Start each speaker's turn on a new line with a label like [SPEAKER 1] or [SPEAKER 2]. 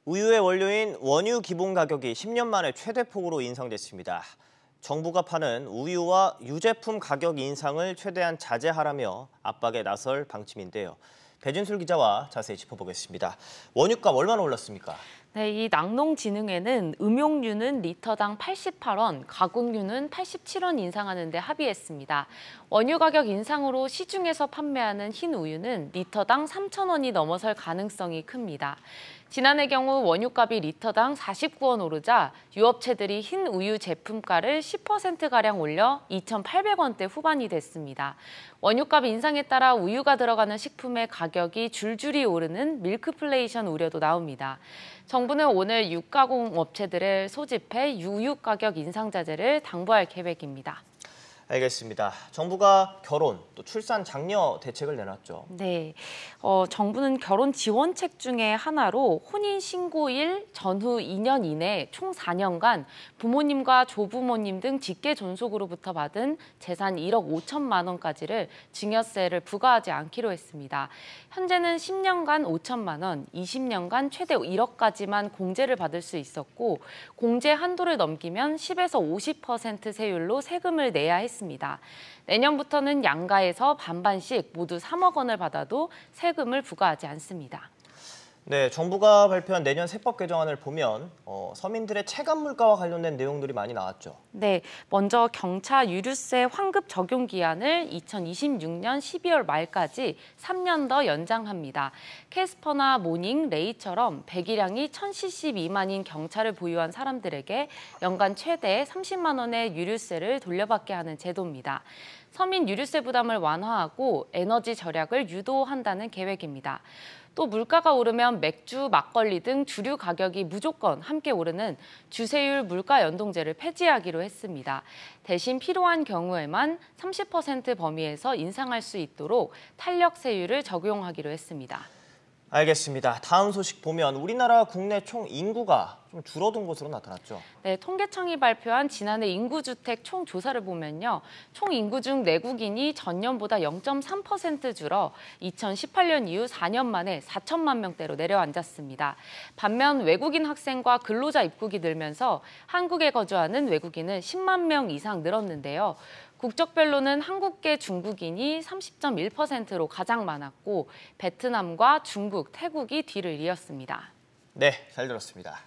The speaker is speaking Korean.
[SPEAKER 1] 우유의 원료인 원유 기본 가격이 10년 만에 최대폭으로 인상됐습니다. 정부가 파는 우유와 유제품 가격 인상을 최대한 자제하라며 압박에 나설 방침인데요. 배진술 기자와 자세히 짚어보겠습니다. 원유값 얼마나 올랐습니까?
[SPEAKER 2] 네, 이 낙농진흥회는 음용유는 리터당 88원, 가공유는 87원 인상하는 데 합의했습니다. 원유 가격 인상으로 시중에서 판매하는 흰 우유는 리터당 3,000원이 넘어설 가능성이 큽니다. 지난해 경우 원유값이 리터당 49원 오르자 유업체들이 흰 우유 제품가를 10%가량 올려 2,800원대 후반이 됐습니다. 원유값 인상에 따라 우유가 들어가는 식품의 가격이 줄줄이 오르는 밀크플레이션 우려도 나옵니다. 정부는 오늘 육가공업체들을 소집해 우유 가격 인상 자제를 당부할 계획입니다.
[SPEAKER 1] 알겠습니다. 정부가 결혼, 또 출산 장려 대책을 내놨죠.
[SPEAKER 2] 네, 정부는 결혼 지원책 중에 하나로 혼인신고일 전후 2년 이내 총 4년간 부모님과 조부모님 등 직계 존속으로부터 받은 재산 1억 5천만 원까지를 증여세를 부과하지 않기로 했습니다. 현재는 10년간 5천만 원, 20년간 최대 1억까지만 공제를 받을 수 있었고 공제 한도를 넘기면 10에서 50% 세율로 세금을 내야 했습니다. 내년부터는 양가에서 반반씩 모두 3억 원을 받아도 세금을 부과하지 않습니다.
[SPEAKER 1] 네, 정부가 발표한 내년 세법 개정안을 보면 서민들의 체감 물가와 관련된 내용들이 많이 나왔죠.
[SPEAKER 2] 네, 먼저 경차 유류세 환급 적용 기한을 2026년 12월 말까지 3년 더 연장합니다. 캐스퍼나 모닝, 레이처럼 배기량이 1000cc 미만인 경차를 보유한 사람들에게 연간 최대 30만 원의 유류세를 돌려받게 하는 제도입니다. 서민 유류세 부담을 완화하고 에너지 절약을 유도한다는 계획입니다. 또 물가가 오르면 맥주, 막걸리 등 주류 가격이 무조건 함께 오르는 주세율 물가 연동제를 폐지하기로 했습니다. 대신 필요한 경우에만 30% 범위에서 인상할 수 있도록 탄력세율을 적용하기로 했습니다.
[SPEAKER 1] 알겠습니다. 다음 소식 보면 우리나라 국내 총 인구가 좀 줄어든 것으로 나타났죠.
[SPEAKER 2] 네, 통계청이 발표한 지난해 인구주택 총 조사를 보면요. 총 인구 중 내국인이 전년보다 0.3% 줄어 2018년 이후 4년 만에 4천만 명대로 내려앉았습니다. 반면 외국인 학생과 근로자 입국이 늘면서 한국에 거주하는 외국인은 10만 명 이상 늘었는데요. 국적별로는 한국계 중국인이 30.1%로 가장 많았고 베트남과 중국, 태국이 뒤를 이었습니다.
[SPEAKER 1] 네, 잘 들었습니다.